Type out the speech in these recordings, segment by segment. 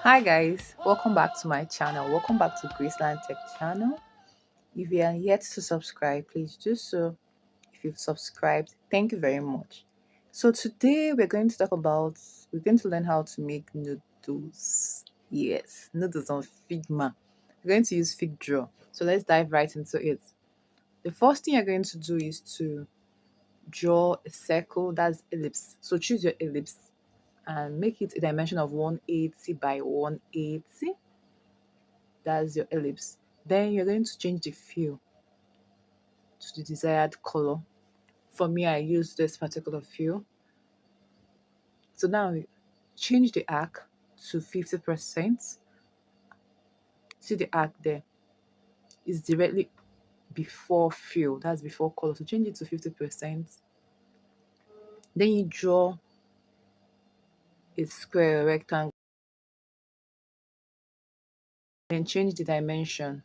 Hi guys, welcome back to my channel. Welcome back to Graceland Tech channel. If you are yet to subscribe, please do so. If you've subscribed, thank you very much. So today we're going to learn how to make noodles. Yes, noodles on Figma. We're going to use FigDraw. So let's dive right into it. The first thing you're going to do is to draw a circle, that's ellipse. So choose your ellipse and make it a dimension of 180 by 180. That's your ellipse. Then you're going to change the fill to the desired color. For me, I use this particular fill. So now change the arc to 50%. See the arc there is directly before fill. That's before color. So change it to 50%. Then you draw a square, rectangle. Then change the dimension.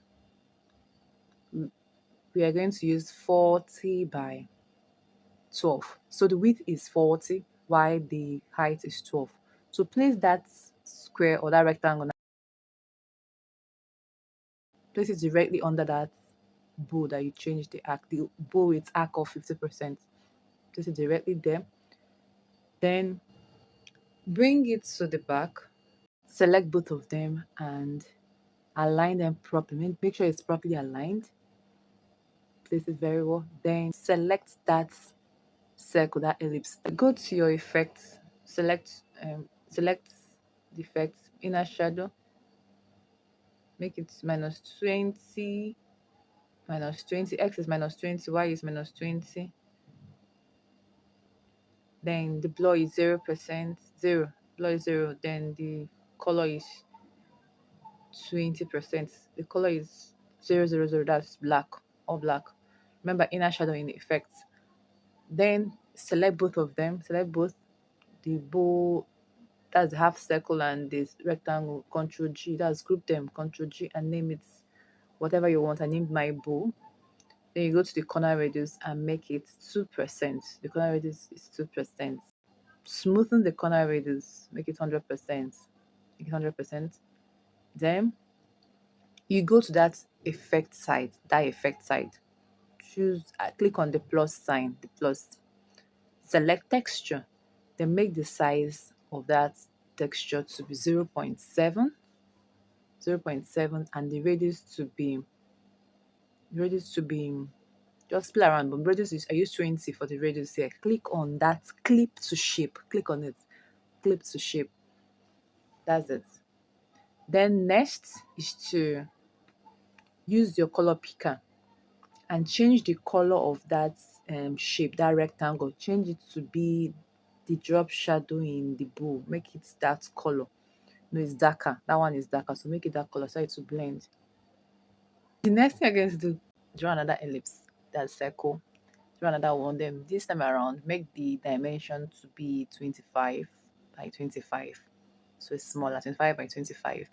We are going to use 40 by 12. So the width is 40 while the height is 12. So place that square or that rectangle, place it directly under that bow that you changed the arc, the bow with arc of 50%. Place it directly there. Then bring it to the back. Select both of them and align them properly. Make sure it's properly aligned. Place it very well. Then select that circle, that ellipse. Go to your effects. Select the effect inner shadow. Make it -20. -20. X is -20. Y is -20. Then the blur is 0%. Blur is 0. Then the color is 20%. The color is 000. That's black. All black. Remember inner shadow in the effect. Then select both of them. Select both the bow, that's the half circle, and this rectangle. Control G. That's group them. Control G and name it whatever you want. I named my bow. Then you go to the corner radius and make it 2%. The corner radius is 2%. Smoothen the corner radius, make it 100%. Make it 100%. Then you go to that effect side, Choose, click on the plus sign, the plus. Select texture. Then make the size of that texture to be 0.7, 0.7, and the radius to be just play around. But radius is, I use 20 for the radius here. Click on that clip to shape. Click on it. Clip to shape. That's it. Then next is to use your color picker and change the color of that shape, that rectangle. Change it to be the drop shadow in the bow. Make it that color. No, it's darker. That one is darker. So make it that color so it will blend. The next thing you're going to do, draw another ellipse, that circle. Draw another one. Then this time around, make the dimension to be 25 by 25. So it's smaller, 25 by 25.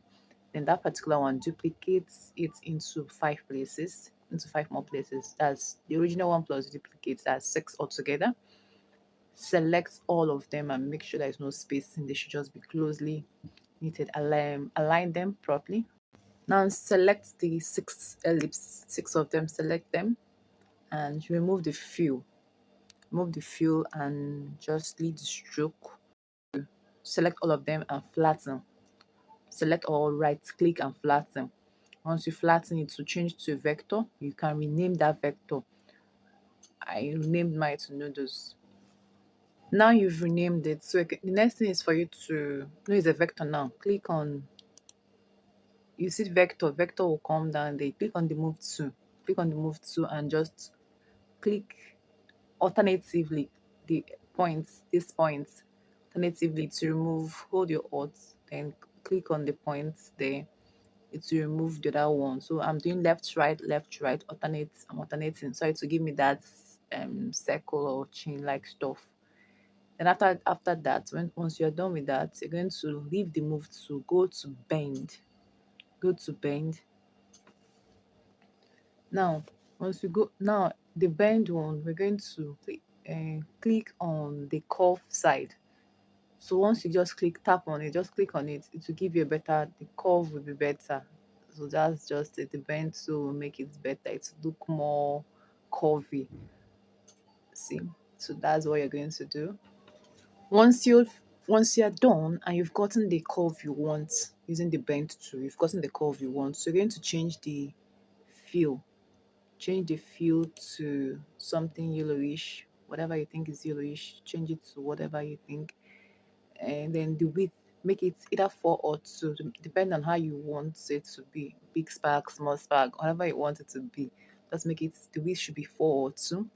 Then that particular one duplicates it into 5 places, into 5 more places. That's the original one plus duplicates, that's 6 altogether. Select all of them and make sure there's no spacing. They should just be closely knitted. Align them properly. Now select the 6 ellipse, 6 of them, select them and remove the fill. Remove the fill and just leave the stroke. Select all of them and flatten. Select all, right click and flatten. Once you flatten it to change to a vector, you can rename that vector. I renamed mine to noodles. Now you've renamed it. So the next thing is for you to know it's a vector now. Click on, you see vector, vector will come down there. Click on the move to. Click on the move to and just click alternatively the points, these points, alternatively to remove, hold your Alt, then click on the points there. It will remove the other one. So I'm doing left, right, alternate. I'm alternating. So it will give me that circle or chain like stuff. Then after that, once you're done with that, you're going to leave the move to go to bend. Go to bend. Now, once we go now the bend one, we're going to click on the curve side. So once you just tap on it, just click on it, it will give you a better, the curve will be better. So that's just it. The bend will make it better. It will look more curvy. See, so that's what you're going to do. Once you once you're done and you've gotten the curve you want using the bend tool, you've gotten the curve you want. So you're going to change the feel. Change the feel to something yellowish, whatever you think is yellowish. Change it to whatever you think, and then the width, make it either 4 or 2, depending on how you want it to be. Big spark, small spark, whatever you want it to be. Just make it, the width should be 4 or 2.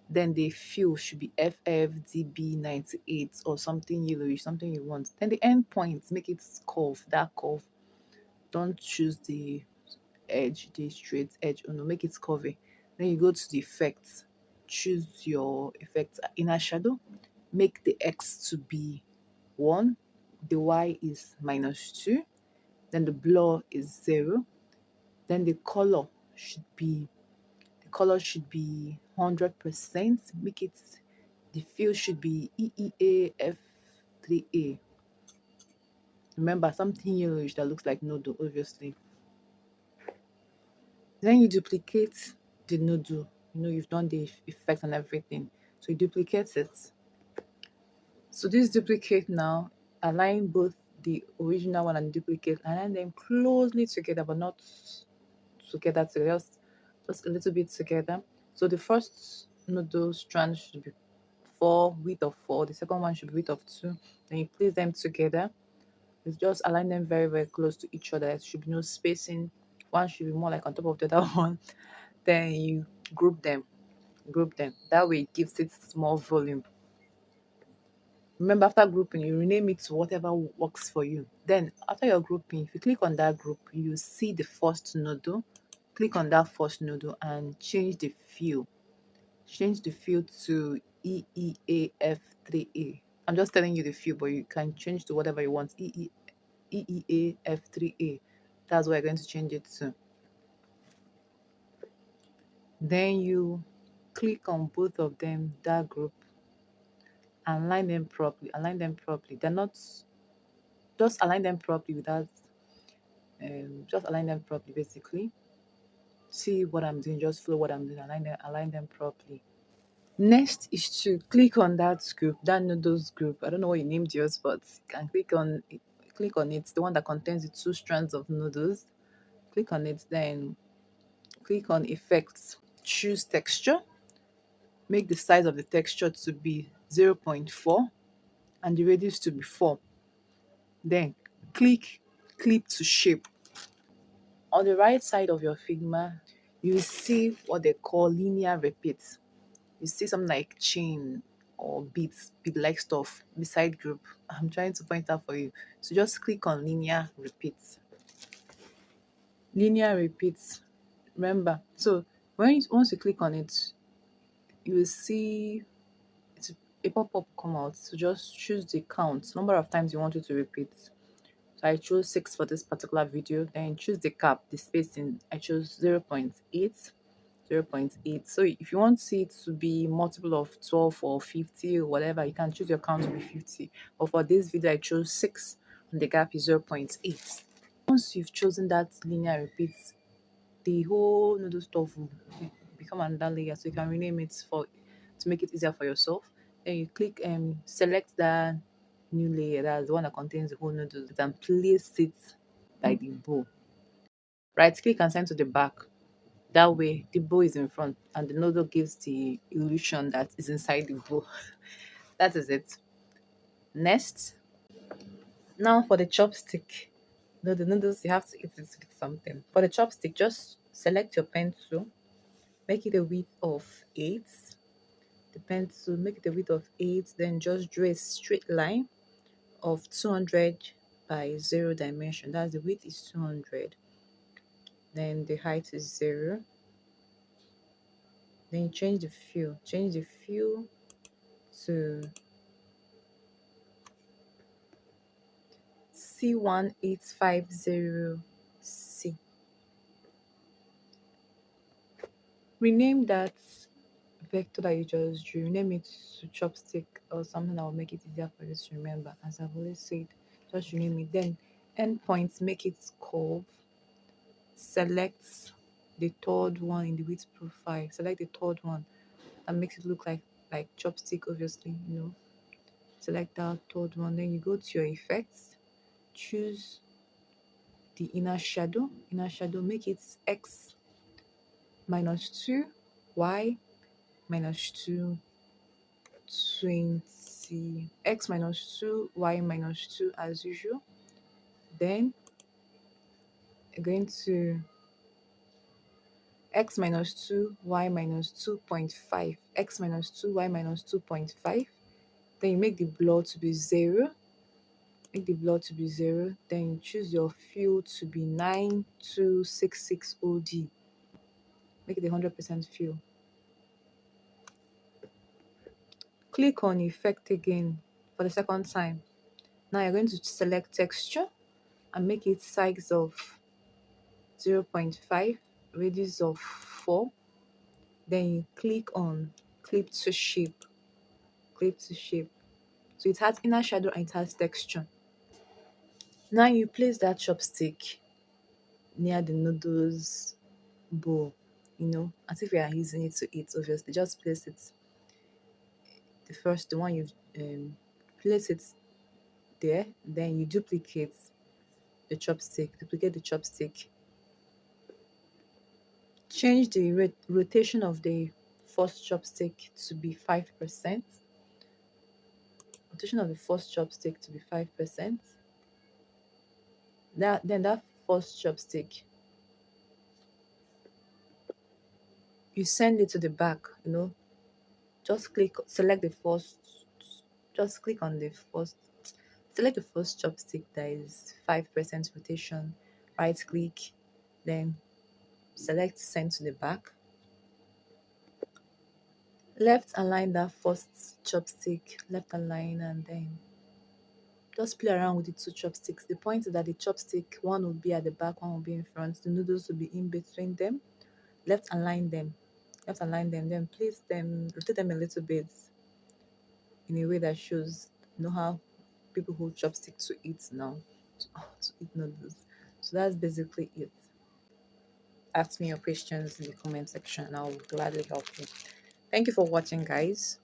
Then the fill should be FFDB98 or something yellowish, something you want. Then the end point, make it curve, that curve. Don't choose the edge, the straight edge. Oh no, make it curvy. Then you go to the effects. Choose your effects, inner shadow. Make the X to be 1, the Y is -2, then the blur is 0, then the color should be 100%. Make it, the fill should be EEAF3A. Remember, something yellowish that looks like noodle, obviously. Then you duplicate the noodle. You know, you've done the effect and everything. So you duplicate it. So this duplicate now, align both the original one and duplicate, align them closely together, but not together, just a little bit together. So the first noodle strand should be 4, width of 4. The second one should be width of 2. Then you place them together. You just align them very, very close to each other. There should be no spacing. One should be more like on top of the other one. Then you group them, group them. That way it gives it more volume. Remember, after grouping, you rename it to whatever works for you. Then, after your grouping, if you click on that group, you see the first noodle. Click on that first noodle and change the fill. Change the fill to EEAF3A. I'm just telling you the fill, but you can change to whatever you want. EEAF3A. That's what you're going to change it to. Then you click on both of them, that group, and align them properly. Align them properly. They're not, just align them properly without just align them properly, basically. See what I'm doing, just follow what I'm doing, align them properly. Next is to click on that group, that noodles group. I don't know what you named yours, but you can click on it, the one that contains the 2 strands of noodles. Click on it, then click on effects, choose texture, make the size of the texture to be 0.4 and the radius to be 4. Then click clip to shape. On the right side of your Figma, you see what they call linear repeats. You see something like chain or beats, beat-like stuff beside group. I'm trying to point out for you. So just click on linear repeats. Linear repeats. Remember, so once you click on it, you will see it's a pop-up come out. So just choose the count, number of times you want it to repeat. So I chose 6 for this particular video. Then choose the cap, the spacing. I chose 0.8. 0.8. So if you want it to be multiple of 12 or 50 or whatever, you can choose your count to be 50. But for this video, I chose 6 and the gap is 0.8. Once you've chosen that linear repeat, the whole noodle stuff will become another layer. So you can rename it to make it easier for yourself. Then you click select that new layer, that's the one that contains the whole noodles, and place it by the bowl. Right click and send to the back. That way, the bowl is in front and the noodle gives the illusion that is inside the bowl. That is it. Next, now for the chopstick. No, the noodles, you have to eat it with something. For the chopstick, just select your pencil, make it a width of 8. The pencil, make it a width of 8, then just draw a straight line of 200 by 0 dimension. That's, the width is 200. Then the height is 0. Then you change the fill. Change the fill to C1850C. Rename that vector that you just drew, name it to chopstick or something that will make it easier for you to remember. As I've always said, just rename it. Then endpoints, make it curve. Select the third one in the width profile. Select the third one and makes it look like chopstick, obviously, you know. Select that third one. Then you go to your effects, choose the inner shadow. Inner shadow, make it x minus 2, y minus 2, 20, x minus 2, y minus 2 as usual. Then you're going to x minus 2, y minus 2.5, x minus 2, y minus 2.5. Then you make the blur to be 0. Make the blur to be 0. Then you choose your fill to be 9266 OD. Make it 100% fill. Click on effect again for the second time. Now you're going to select texture and make it size of 0.5, radius of 4. Then you click on clip to shape. Clip to shape. So it has inner shadow and it has texture. Now you place that chopstick near the noodles bowl, you know, as if you are using it to eat, obviously. Just place it, the one you've place it there, then you duplicate duplicate the chopstick. Change the rotation of the first chopstick to be 5%. Rotation of the first chopstick to be 5%. That first chopstick, you send it to the back, you know. Just click, select the first, just click on the first, select the first chopstick that is 5% rotation, right click, then select send to the back. Left align that first chopstick, left align, and then just play around with the two chopsticks. The point is that the chopstick, one will be at the back, one will be in front. The noodles will be in between them. Left align them. Left align them, then place them, rotate them a little bit in a way that shows, you know how people hold chopstick to eat now, to eat noodles. So that's basically it. Ask me your questions in the comment section and I'll gladly help you. Thank you for watching, guys.